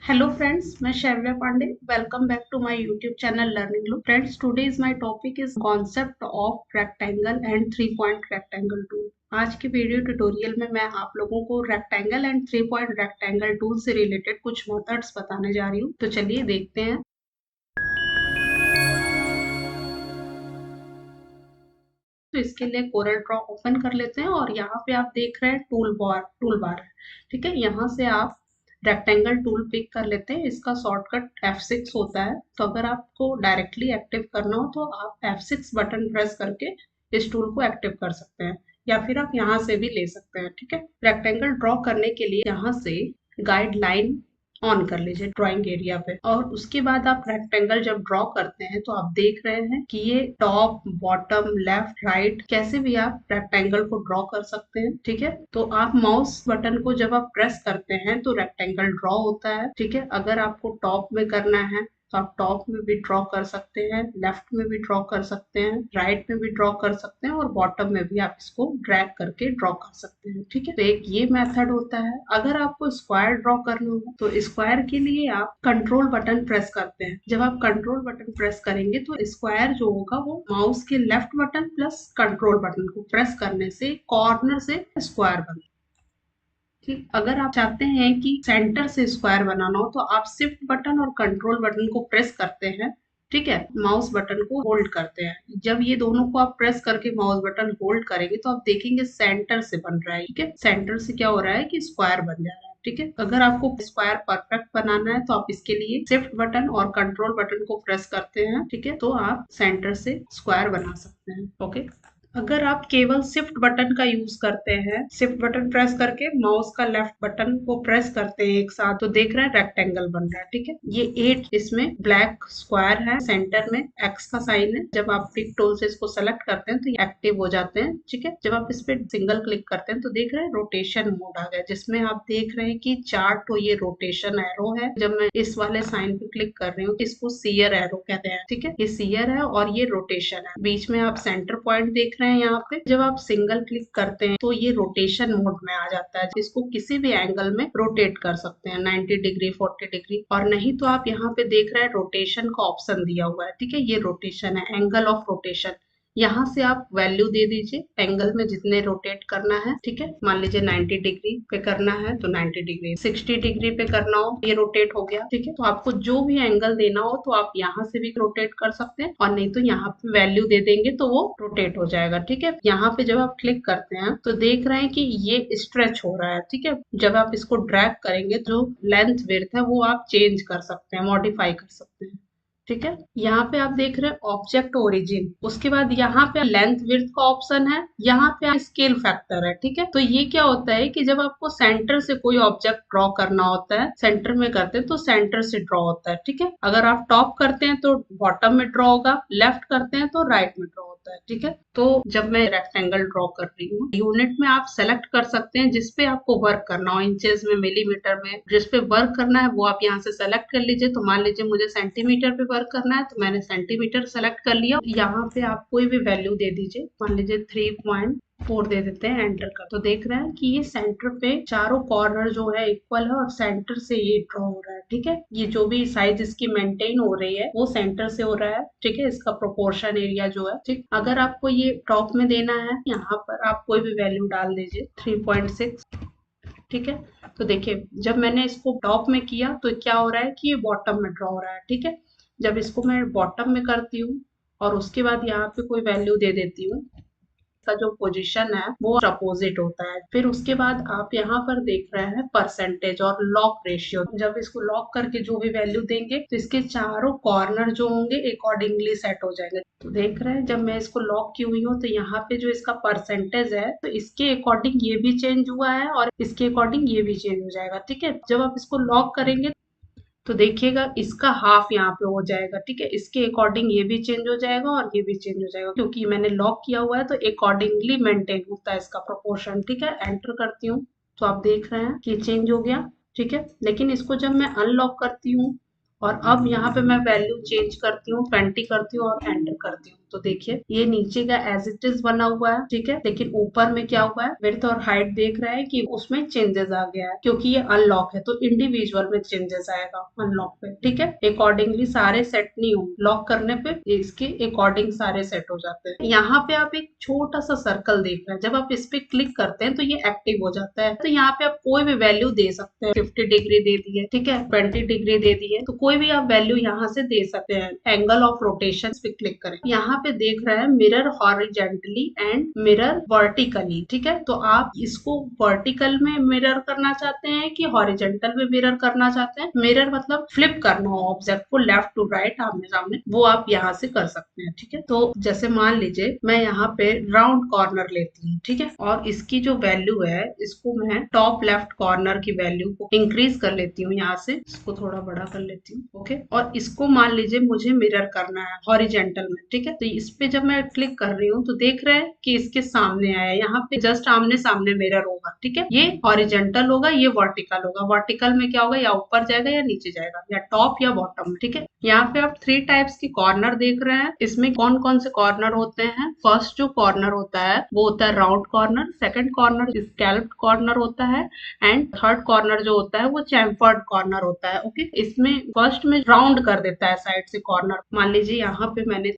Hello friends, मैं Shaivya Pandey. Welcome back to my YouTube channel Learning Loop. Friends, today's my topic is concept of rectangle and three point rectangle tool. आज की video tutorial में मैं आप लोगों को rectangle and three point rectangle tool से related कुछ मेथड्स बताने जा रही हूँ. तो चलिए देखते हैं. तो इसके लिए कोरल ड्रॉ ओपन कर लेते हैं और यहाँ पे आप देख रहे हैं टूल बार है. ठीक है, यहाँ से आप रेक्टेंगल टूल पिक कर लेते हैं. इसका शॉर्टकट F6 होता है. तो अगर आपको डायरेक्टली एक्टिव करना हो तो आप F6 बटन प्रेस करके इस टूल को एक्टिव कर सकते हैं या फिर आप यहाँ से भी ले सकते हैं. ठीक है, रेक्टेंगल ड्रॉ करने के लिए यहाँ से गाइड लाइन ऑन कर लीजिए ड्राइंग एरिया पे और उसके बाद आप रेक्टेंगल जब ड्रॉ करते हैं तो आप देख रहे हैं कि ये टॉप बॉटम लेफ्ट राइट कैसे भी आप रेक्टेंगल को ड्रॉ कर सकते हैं. ठीक है, तो आप माउस बटन को जब आप प्रेस करते हैं तो रेक्टेंगल ड्रॉ होता है. ठीक है, अगर आपको टॉप में करना है तो आप टॉप में भी ड्रॉ कर सकते हैं, लेफ्ट में भी ड्रॉ कर सकते हैं, राइट में भी ड्रॉ कर सकते हैं और बॉटम में भी आप इसको ड्रैग करके ड्रॉ कर सकते हैं. ठीक है, तो एक ये मेथड होता है. अगर आपको स्क्वायर ड्रॉ करना हो तो स्क्वायर के लिए आप कंट्रोल बटन प्रेस करते हैं. जब आप कंट्रोल बटन प्रेस करेंगे तो स्क्वायर जो होगा वो माउस के left button plus control button को प्रेस करने से कॉर्नर से स्क्वायर बनता है. ठीक, अगर आप चाहते हैं कि सेंटर से स्क्वायर बनाना हो तो आप शिफ्ट बटन और कंट्रोल बटन को प्रेस करते हैं. ठीक है, माउस बटन को होल्ड करते हैं. जब ये दोनों को आप प्रेस करके माउस बटन होल्ड करेंगे तो आप देखेंगे सेंटर से बन रहा है. ठीक है, सेंटर से क्या हो रहा है कि स्क्वायर बन जा रहा है. ठीक है, अगर आपको स्क्वायर परफेक्ट बनाना है तो आप इसके लिए शिफ्ट बटन और कंट्रोल बटन को प्रेस करते हैं. ठीक है, तो आप सेंटर से स्क्वायर बना सकते हैं. ओके, अगर आप केवल शिफ्ट बटन का यूज करते हैं, शिफ्ट बटन प्रेस करके माउस का लेफ्ट बटन को प्रेस करते हैं एक साथ तो देख रहे हैं रेक्टेंगल बन रहा है. ठीक है, ये 8 इसमें ब्लैक स्क्वायर है, सेंटर में एक्स का साइन है. जब आप पिक टूल से इसको सेलेक्ट करते हैं तो ये एक्टिव हो जाते हैं. ठीक है, जब आप इस पे सिंगल क्लिक करते हैं तो देख रहे हैं रोटेशन मोड आ गया जिसमें आप देख रहे हैं कि चार तो ये रोटेशन एरो है. जब मैं इस वाले साइन पे क्लिक कर रही हूँ इसको सीयर एरो कहते हैं. ठीक है, ये सीयर है और ये रोटेशन है. बीच में आप सेंटर पॉइंट देख रहे हैं. यहाँ पे जब आप सिंगल क्लिक करते हैं तो ये रोटेशन मोड में आ जाता है. इसको किसी भी एंगल में रोटेट कर सकते हैं, 90 डिग्री 40 डिग्री. और नहीं तो आप यहाँ पे देख रहे हैं रोटेशन का ऑप्शन दिया हुआ है. ठीक है, ये रोटेशन है, एंगल ऑफ रोटेशन. यहाँ से आप वैल्यू दे दीजिए एंगल में जितने रोटेट करना है. ठीक है, मान लीजिए 90 डिग्री पे करना है तो 90 डिग्री, 60 डिग्री पे करना हो ये रोटेट हो गया. ठीक है, तो आपको जो भी एंगल देना हो तो आप यहाँ से भी रोटेट कर सकते हैं और नहीं तो यहाँ पे वैल्यू दे देंगे तो वो रोटेट हो जाएगा. ठीक है, यहाँ पे जब आप क्लिक करते हैं तो देख रहे हैं कि ये स्ट्रेच हो रहा है. ठीक है, जब आप इसको ड्रैग करेंगे जो लेंथ विड्थ है वो आप चेंज कर सकते हैं, मॉडिफाई कर सकते हैं. ठीक है, यहाँ पे आप देख रहे हैं ऑब्जेक्ट ओरिजिन, उसके बाद यहाँ पे लेंथ विड्थ का ऑप्शन है, यहाँ पे स्केल फैक्टर है. ठीक है, तो ये क्या होता है कि जब आपको सेंटर से कोई ऑब्जेक्ट ड्रॉ करना होता है, सेंटर में करते हैं तो सेंटर से ड्रॉ होता है. ठीक है, अगर आप टॉप करते हैं तो बॉटम में ड्रॉ होगा, लेफ्ट करते हैं तो राइट में ड्रॉ होता है. ठीक है, तो जब मैं रेक्टेंगल ड्रॉ कर रही हूँ यूनिट में आप सेलेक्ट कर सकते हैं जिसपे आपको वर्क करना हो, इंचेस में, मिलीमीटर में, जिसपे वर्क करना है वो आप यहाँ से सेलेक्ट कर लीजिए. तो मान लीजिए मुझे सेंटीमीटर पे वर्क करना है तो मैंने सेंटीमीटर सेलेक्ट कर लिया. यहाँ पे आप कोई भी वैल्यू दे दीजिए, मान लीजिए 3.4 दे देते हैं, एंटर कर. तो देख रहे हैं कि ये सेंटर पे चारों कॉर्नर जो है इक्वल है और सेंटर से ये ड्रॉ हो रहा है. ठीक है, ये जो भी साइज इसकी मेंटेन हो रही है वो सेंटर से हो रहा है. ठीक है, इसका प्रोपोर्शन एरिया जो है. ठीक, अगर आपको ये टॉप में देना है यहाँ पर आप कोई भी वैल्यू डाल दीजिए 3.6. ठीक है, तो देखिए जब मैंने इसको टॉप में किया तो क्या हो रहा है कि ये बॉटम में ड्रॉ हो रहा है. ठीक है, जब इसको मैं बॉटम में करती हूँ और उसके बाद यहाँ पे कोई वैल्यू दे देती हूँ का जो पोजीशन है वो अपोजिट होता है. फिर उसके बाद आप यहाँ पर देख रहे हैं परसेंटेज और लॉक रेशियो. जब इसको लॉक करके जो भी वैल्यू देंगे तो इसके चारों कॉर्नर जो होंगे अकॉर्डिंगली सेट हो जाएंगे. तो देख रहे हैं जब मैं इसको लॉक की हुई हूँ तो यहाँ पे जो इसका परसेंटेज है तो इसके अकॉर्डिंग ये भी चेंज हुआ है और इसके अकॉर्डिंग ये भी चेंज हो जाएगा. ठीक है, जब आप इसको लॉक करेंगे तो देखिएगा इसका हाफ यहाँ पे हो जाएगा. ठीक है, इसके अकॉर्डिंग ये भी चेंज हो जाएगा और ये भी चेंज हो जाएगा क्योंकि मैंने लॉक किया हुआ है तो अकॉर्डिंगली मेंटेन होता है इसका प्रोपोर्शन. ठीक है, एंटर करती हूँ तो आप देख रहे हैं कि चेंज हो गया. ठीक है, लेकिन इसको जब मैं अनलॉक करती हूँ और अब यहाँ पे मैं वैल्यू चेंज करती हूँ, 20 करती हूँ और एंटर करती हूँ तो देखिए ये नीचे का एज इट इज बना हुआ है, ठीक है, लेकिन ऊपर में क्या हुआ है, विड्थ और हाइट देख रहा है कि उसमें चेंजेस आ गया है क्योंकि ये अनलॉक है, तो इंडिविजुअल में चेंजेस आएगा अनलॉक पे, ठीक है। अकॉर्डिंगली सारे सेट नहीं होंगे, लॉक करने पे इसके अकॉर्डिंग सारे सेट हो जाते हैं। यहाँ पे आप एक छोटा सा सर्कल देख रहे हैं, जब आप इस पे क्लिक करते हैं तो ये एक्टिव हो जाता है। तो यहाँ पे आप कोई भी वैल्यू दे सकते हैं, 50 डिग्री दे दी है, ठीक है, 20 डिग्री दे दी है, तो कोई भी आप वैल्यू यहाँ से दे सकते हैं। एंगल ऑफ रोटेशन पे क्लिक करें, यहाँ पे देख रहे हैं mirror horizontally and mirror vertically, ठीक है। तो आप इसको वर्टिकल में मिरर करना चाहते हैं कि हॉरिजेंटल में मिरर करना चाहते हैं। मिरर मतलब फ्लिप करना हो ऑब्जेक्ट को लेफ्ट टू राइट, आमने सामने, वो आप यहाँ से कर सकते हैं, ठीक है। तो जैसे मान लीजिए मैं यहाँ पे राउंड कॉर्नर लेती हूँ, ठीक है, और इसकी जो वैल्यू है इसको मैं टॉप लेफ्ट कॉर्नर की वैल्यू को इंक्रीज कर लेती हूँ, यहाँ से इसको थोड़ा बड़ा कर लेती हूँ, ओके। और इसको मान लीजिए मुझे मिरर करना है हॉरिजेंटल में, ठीक है। तो इस पे जब मैं क्लिक कर रही हूँ तो देख रहे हैं कि इसके सामने आया, यहाँ पे जस्ट आमने सामने मिरर होगा, ठीक है। ये हॉरिजेंटल होगा, ये वर्टिकल होगा। वर्टिकल में क्या होगा, या ऊपर जाएगा या नीचे जाएगा, या टॉप या बॉटम, ठीक है। यहाँ पे आप 3 टाइप्स की कॉर्नर देख रहे हैं। इसमें कौन कौन से कॉर्नर होते हैं? फर्स्ट जो कॉर्नर होता है वो होता है round corner, second corner scalloped corner होता है, एंड थर्ड कॉर्नर जो होता है वो चैम्फर्ड कॉर्नर होता है, ओके। इसमें फर्स्ट में राउंड कर देता है साइड से कॉर्नर। मान लीजिए यहाँ पे मैंने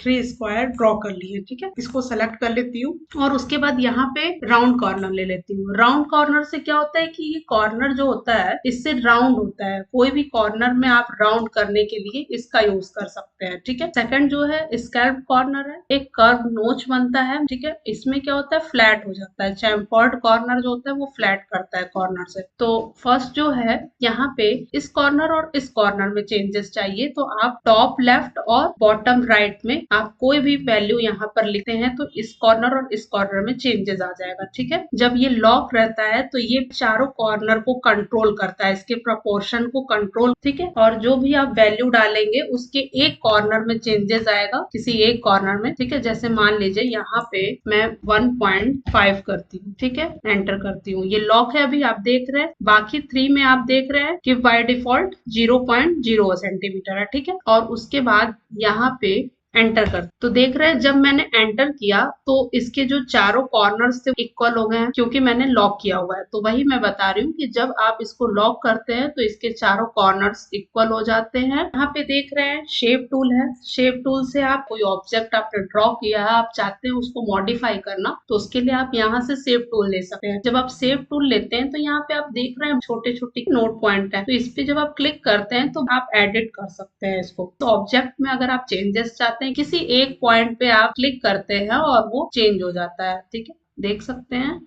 3 स्क्वायर ड्रॉ कर लिए, ठीक है। इसको सेलेक्ट कर लेती हूँ और उसके बाद यहाँ पे राउंड कॉर्नर ले लेती हूँ। राउंड कॉर्नर से क्या होता है कि ये कॉर्नर जो होता है इससे राउंड होता है। कोई भी कॉर्नर में आप राउंड करने के लिए इसका यूज कर सकते हैं, ठीक है। सेकंड जो है स्कैल्प्ड कॉर्नर है, एक कर्व नोच बनता है, ठीक है। इसमें क्या होता है, फ्लैट हो जाता है। चैम्फर्ड कॉर्नर जो होता है वो फ्लैट करता है कॉर्नर से। तो फर्स्ट जो है यहाँ पे इस कॉर्नर और इस कॉर्नर में चेंजेस चाहिए तो आप टॉप लेफ्ट और बॉटम राइट में आप कोई भी वैल्यू यहाँ पर लिखते हैं तो इस कॉर्नर और इस कॉर्नर में चेंजेस आ जाएगा, ठीक है। जब ये लॉक रहता है तो ये चारों कॉर्नर को कंट्रोल करता है, इसके प्रोपोर्शन को कंट्रोल, ठीक है। और जो भी आप वैल्यू डालेंगे उसके एक कॉर्नर में चेंजेस आएगा, किसी एक कॉर्नर में, ठीक है। जैसे मान लीजिए यहाँ पे मैं 1.5 करती हूँ, ठीक है, एंटर करती हूँ। ये लॉक है, अभी आप देख रहे हैं। बाकी 3 में आप देख रहे हैं कि बाय डिफॉल्ट 0.0 सेंटीमीटर है, ठीक है। और उसके बाद यहाँ पे एंटर कर, तो देख रहे हैं जब मैंने एंटर किया तो इसके जो चारों कॉर्नर्स थे इक्वल हो गए हैं क्योंकि मैंने लॉक किया हुआ है। तो वही मैं बता रही हूँ कि जब आप इसको लॉक करते हैं तो इसके चारों कॉर्नर्स इक्वल हो जाते हैं। यहाँ पे देख रहे हैं शेप टूल है। शेप टूल से आप कोई ऑब्जेक्ट आपने ड्रॉ किया है, आप चाहते हैं उसको मॉडिफाई करना, तो उसके लिए आप यहाँ से शेप टूल ले सकते हैं। जब आप शेप टूल लेते हैं तो यहाँ पे आप देख रहे हैं छोटे छोटे नोट पॉइंट है, तो इस पे जब आप क्लिक करते हैं तो आप एडिट कर सकते हैं इसको। तो ऑब्जेक्ट में अगर आप चेंजेस चाहते हैं, किसी एक पॉइंट पे आप क्लिक करते हैं और वो चेंज हो जाता है, ठीक है, देख सकते हैं,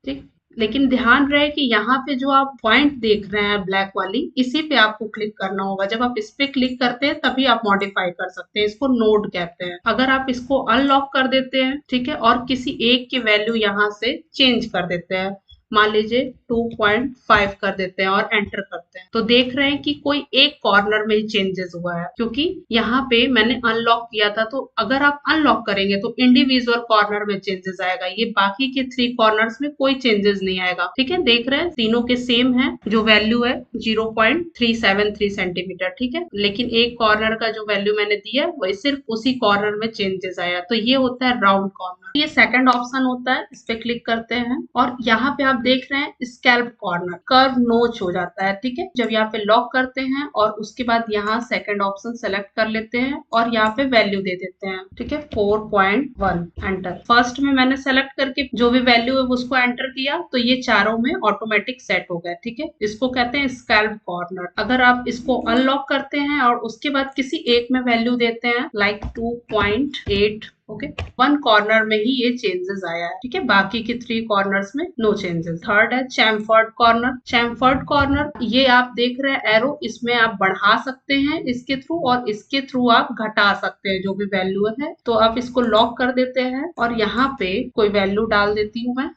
ठीक। लेकिन ध्यान रहे कि यहाँ पे जो आप पॉइंट देख रहे हैं ब्लैक वाली, इसी पे आपको क्लिक करना होगा। जब आप इस पे क्लिक करते हैं तभी आप मॉडिफाई कर सकते हैं, इसको नोड कहते हैं। अगर आप इसको अनलॉक कर देते हैं, ठीक है, और किसी एक की वैल्यू यहाँ से चेंज कर देते हैं, मान लीजिए 2.5 कर देते हैं और एंटर करते हैं, तो देख रहे हैं कि कोई एक कॉर्नर में ही चेंजेस हुआ है क्योंकि यहाँ पे मैंने अनलॉक किया था। तो अगर आप अनलॉक करेंगे तो इंडिविजुअल कॉर्नर में चेंजेस आएगा, ये बाकी के 3 कॉर्नर्स में कोई चेंजेस नहीं आएगा, ठीक है। देख रहे हैं तीनों के सेम है, जो वैल्यू है 0.373 सेंटीमीटर, ठीक है। लेकिन एक कॉर्नर का जो वैल्यू मैंने दिया वही सिर्फ उसी कॉर्नर में चेंजेस आया, तो ये होता है राउंड कॉर्नर। ये सेकंड ऑप्शन होता है, इस पे क्लिक करते हैं और यहाँ पे आप देख रहे हैं स्कैल्प कॉर्नर, कर्व नोच हो जाता है, ठीक है। जब यहाँ पे लॉक करते हैं और उसके बाद यहाँ सेकंड ऑप्शन सेलेक्ट कर लेते हैं और यहाँ पे वैल्यू दे देते हैं, ठीक है, 4.1 एंटर। फर्स्ट में मैंने सेलेक्ट करके जो भी वैल्यू है उसको एंटर किया तो ये चारों में ऑटोमेटिक सेट हो गया, ठीक है। इसको कहते हैं स्कैल्प कॉर्नर। अगर आप इसको अनलॉक करते हैं और उसके बाद किसी एक में वैल्यू देते हैं लाइक 2.8, ओके, 1 कॉर्नर में ही ये चेंजेस आया है, ठीक है, बाकी के 3 कॉर्नर्स में नो चेंजेस। थर्ड है चैम्फर्ड कॉर्नर। चैम्फर्ड कॉर्नर ये आप देख रहे हैं एरो, इसमें आप बढ़ा सकते हैं इसके थ्रू और इसके थ्रू आप घटा सकते हैं जो भी वैल्यू है। तो आप इसको लॉक कर देते हैं और यहाँ पे कोई वैल्यू डाल देती हूँ मैं।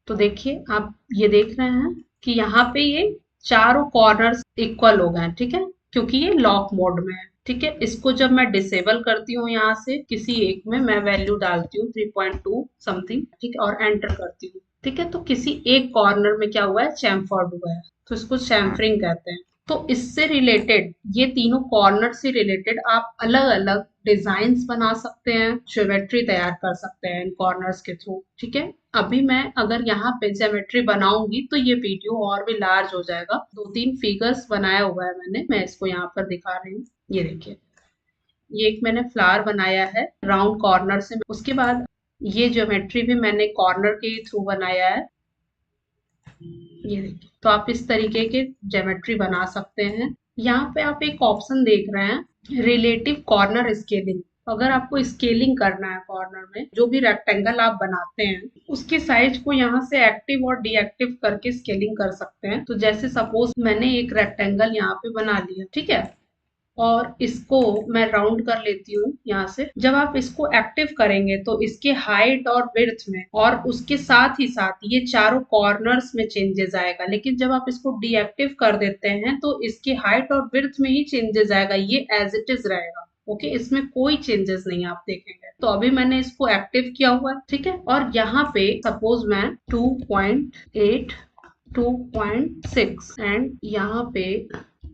तो देखिए आप ये देख रहे हैं कि यहाँ पे ये चारों कॉर्नर्स इक्वल हो गए, ठीक है, क्योंकि ये लॉक मोड में है, ठीक है। इसको जब मैं डिसेबल करती हूँ यहाँ से किसी एक में मैं वैल्यू डालती हूँ 3.2 समथिंग, ठीक है, और एंटर करती हूँ, ठीक है, तो किसी एक कॉर्नर में क्या हुआ है, चैम्फर्ड हुआ है, तो इसको चैम्फरिंग कहते हैं। तो इससे रिलेटेड ये तीनों कॉर्नर से रिलेटेड आप अलग अलग डिजाइन्स बना सकते हैं, ज्योमेट्री तैयार कर सकते हैं इन कॉर्नर्स के थ्रू। ठीक है, अभी मैं अगर यहाँ पे ज्योमेट्री बनाऊंगी तो ये वीडियो और भी लार्ज हो जाएगा। 2-3 फिगर्स बनाया हुआ है मैंने, मैं इसको यहाँ पर दिखा रही हूँ। ये देखिए, ये एक मैंने फ्लावर बनाया है राउंड कॉर्नर से। उसके बाद ये ज्योमेट्री भी मैंने कॉर्नर के थ्रू बनाया है। ये देखिए, तो आप इस तरीके के ज्योमेट्री बना सकते हैं। यहाँ पे आप एक ऑप्शन देख रहे हैं, रिलेटिव कॉर्नर स्केलिंग। अगर आपको स्केलिंग करना है कॉर्नर में, जो भी रेक्टेंगल आप बनाते हैं उसके साइज को यहाँ से एक्टिव और डीएक्टिव करके स्केलिंग कर सकते हैं। तो जैसे सपोज मैंने एक रेक्टेंगल यहाँ पे बना लिया, ठीक है, और इसको मैं राउंड कर लेती हूँ यहाँ से। जब आप इसको एक्टिव करेंगे तो इसके हाइट और विड्थ में और उसके साथ ही साथ ये चारों कॉर्नर्स में चेंजेस आएगा। लेकिन जब आप इसको डीएक्टिव कर देते हैं तो इसके हाइट और विड्थ में ही चेंजेस आएगा, ये एज इट इज रहेगा। ओके, इसमें कोई चेंजेस नहीं आप देखेंगे। तो अभी मैंने इसको एक्टिव किया हुआ है, ठीक है, और यहाँ पे सपोज मैं 2.8 2.6 एंड यहाँ पे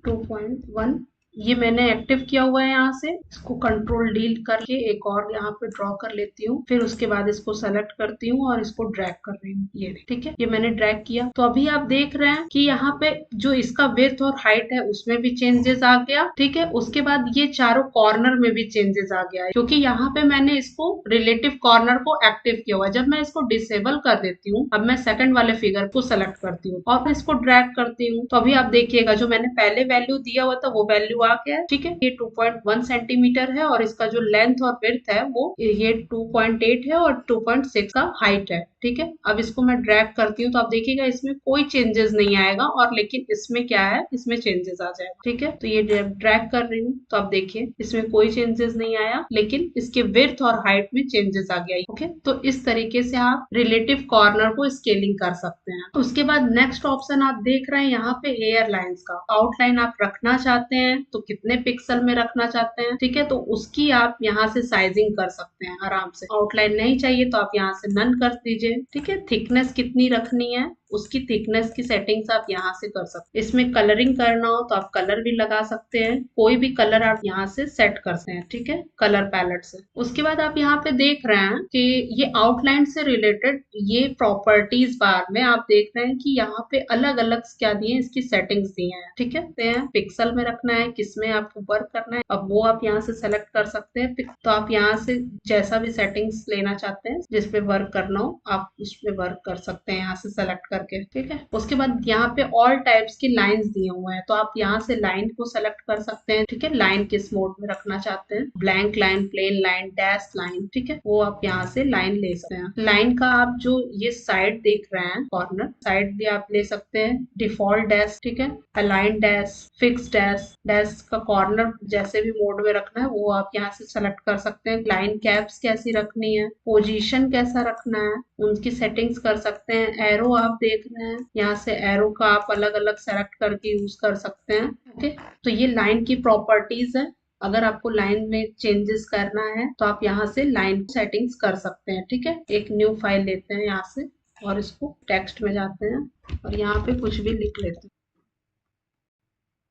2.1 ये मैंने एक्टिव किया हुआ है। यहाँ से इसको कंट्रोल डील करके एक और यहाँ पे ड्रॉ कर लेती हूँ। फिर उसके बाद इसको सेलेक्ट करती हूँ और इसको ड्रैग कर रही हूँ। ये ठीक है, ये मैंने ड्रैग किया। तो अभी आप देख रहे हैं कि यहाँ पे जो इसका विड्थ और हाइट है उसमें भी चेंजेस आ गया। ठीक है, उसके बाद ये चारों कॉर्नर में भी चेंजेस आ गया है, क्योंकि यहाँ पे मैंने इसको रिलेटिव कॉर्नर को एक्टिव किया हुआ है। जब मैं इसको डिसेबल कर देती हूँ, अब मैं सेकंड वाले फिगर को सेलेक्ट करती हूँ और इसको ड्रैग करती हूँ, तो अभी आप देखिएगा जो मैंने पहले वैल्यू दिया हुआ था वो वैल्यू आ गया है। ठीक है, ये 2.1 सेंटीमीटर है और इसका जो लेंथ और विड्थ है वो ये 2.8 है और 2.6 का हाइट है। ठीक है, अब इसको मैं ड्रैग करती हूँ तो आप देखिएगा इसमें कोई चेंजेस नहीं आएगा, और लेकिन इसमें क्या है, इसमें चेंजेस आ जाएगा। ठीक है, तो ये ड्रैग कर रही हूँ तो आप देखिए इसमें कोई चेंजेस नहीं आया, लेकिन इसके विड्थ और हाइट में चेंजेस आ गया। ओके, तो इस तरीके से आप रिलेटिव कॉर्नर को स्केलिंग कर सकते हैं। उसके बाद नेक्स्ट ऑप्शन आप देख रहे हैं यहाँ पे हेयर लाइंस का। आउटलाइन आप रखना चाहते हैं तो कितने पिक्सल में रखना चाहते हैं, ठीक है, तो उसकी आप यहाँ से साइजिंग कर सकते हैं आराम से। आउटलाइन नहीं चाहिए तो आप यहाँ से नन कर दीजिए। ठीक है, थिकनेस कितनी रखनी है उसकी थिकनेस की सेटिंग्स आप यहाँ से कर सकते हैं। इसमें कलरिंग करना हो तो आप कलर भी लगा सकते हैं, कोई भी कलर आप यहाँ से सेट कर सकते हैं। ठीक है, कलर पैलेट से। उसके बाद आप यहाँ पे देख रहे हैं कि ये आउटलाइन से रिलेटेड ये प्रॉपर्टीज बार में आप देख रहे हैं कि यहाँ पे अलग अलग क्या दिए, इसकी सेटिंग्स दी हैं। ठीक है, पिक्सल में रखना है, किसमें आपको वर्क करना है, अब वो आप यहाँ से सेलेक्ट कर सकते हैं। तो आप यहाँ से जैसा भी सेटिंग्स लेना चाहते हैं, जिसपे वर्क करना हो आप उसपे वर्क कर सकते हैं यहाँ से सेलेक्ट करके। ठीक है, उसके बाद यहाँ पे ऑल टाइप्स की लाइंस दिए हुए हैं, तो आप यहाँ से लाइन को सेलेक्ट कर सकते हैं। ठीक है, लाइन किस मोड में रखना चाहते हैं, blank line, plain line, dash line, ठीक है, वो आप यहाँ से लाइन ले सकते हैं। लाइन का आप जो ये साइड देख रहे हैं कॉर्नर साइड भी आप ले सकते हैं, डिफॉल्ट डैश, ठीक है, align dash, fix dash, dash का कॉर्नर जैसे भी मोड में रखना है वो आप यहाँ से सेलेक्ट कर सकते हैं। लाइन कैप्स कैसी रखनी है, पोजीशन कैसा रखना है, उनकी सेटिंग्स कर सकते हैं। एरो आप देख रहे हैं, यहाँ से एरो का आप अलग अलग सेलेक्ट करके यूज कर सकते हैं। ओके, तो ये लाइन की प्रॉपर्टीज है। अगर आपको लाइन में चेंजेस करना है तो आप यहाँ से लाइन सेटिंग्स कर सकते हैं। ठीक है, एक न्यू फाइल लेते हैं यहाँ से और इसको टेक्स्ट में जाते हैं और यहाँ पे कुछ भी लिख लेते हैं।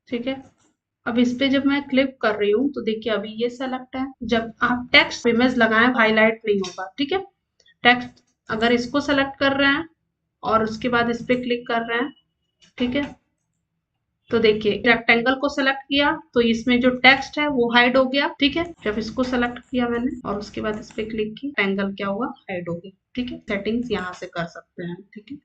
ठीक है, अब इस पे जब मैं क्लिक कर रही हूँ तो देखिए अभी ये सेलेक्ट है। जब आप टेक्स्ट इमेज लगाएं हाईलाइट नहीं होगा। ठीक है, टेक्स्ट अगर इसको सेलेक्ट कर रहे हैं और उसके बाद इस पे क्लिक कर रहे हैं, ठीक है, तो देखिए रेक्टेंगल को सेलेक्ट किया तो इसमें जो टेक्स्ट है वो हाइड हो गया। ठीक है, जब इसको सेलेक्ट किया मैंने और उसके बाद इस पे क्लिक किया, रेक्टेंगल क्या हुआ, हाइड हो गया। ठीक है, सेटिंग्स यहाँ से कर सकते हैं। ठीक है,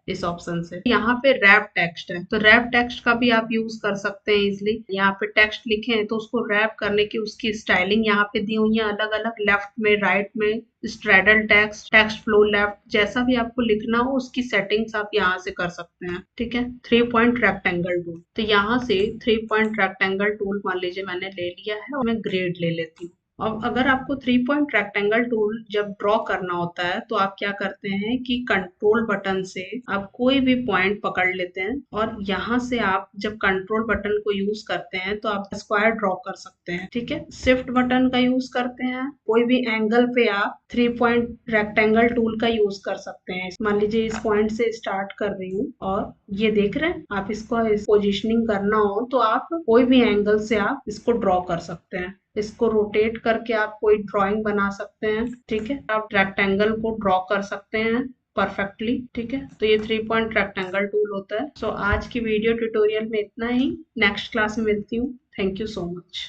इस ऑप्शन से। यहाँ पे रैप टेक्स्ट है तो रैप टेक्स्ट का भी आप यूज कर सकते हैं इजिली। यहाँ पे टेक्स्ट लिखे हैं तो उसको रैप करने की उसकी स्टाइलिंग यहाँ पे दी हुई है अलग अलग, लेफ्ट में, राइट में, straddle text, text flow left, जैसा भी आपको लिखना हो उसकी सेटिंग्स आप यहाँ से कर सकते हैं। ठीक है, 3 पॉइंट रेक्टेंगल टूल, तो यहाँ से 3 पॉइंट रेक्टेंगल टूल मान लीजिए मैंने ले लिया है और मैं ग्रेड ले लेती हूँ। अब अगर आपको 3 पॉइंट रेक्टेंगल टूल जब ड्रॉ करना होता है तो आप क्या करते हैं कि कंट्रोल बटन से आप कोई भी पॉइंट पकड़ लेते हैं और यहाँ से आप जब कंट्रोल बटन को यूज करते हैं तो आप स्क्वायर ड्रॉ कर सकते हैं। ठीक है, शिफ्ट बटन का यूज करते हैं, कोई भी एंगल पे आप 3 पॉइंट रेक्टेंगल टूल का यूज कर सकते हैं। मान लीजिए इस पॉइंट से स्टार्ट कर रही हूँ और ये देख रहे हैं आप, इसको इस पोजिशनिंग करना हो तो आप कोई भी एंगल से आप इसको ड्रॉ कर सकते हैं। इसको रोटेट करके आप कोई ड्राइंग बना सकते हैं। ठीक है, आप रेक्टेंगल को ड्रॉ कर सकते हैं परफेक्टली। ठीक है, तो ये 3 पॉइंट रेक्टेंगल टूल होता है। सो आज की वीडियो ट्यूटोरियल में इतना ही। नेक्स्ट क्लास में मिलती हूँ। Thank you so much.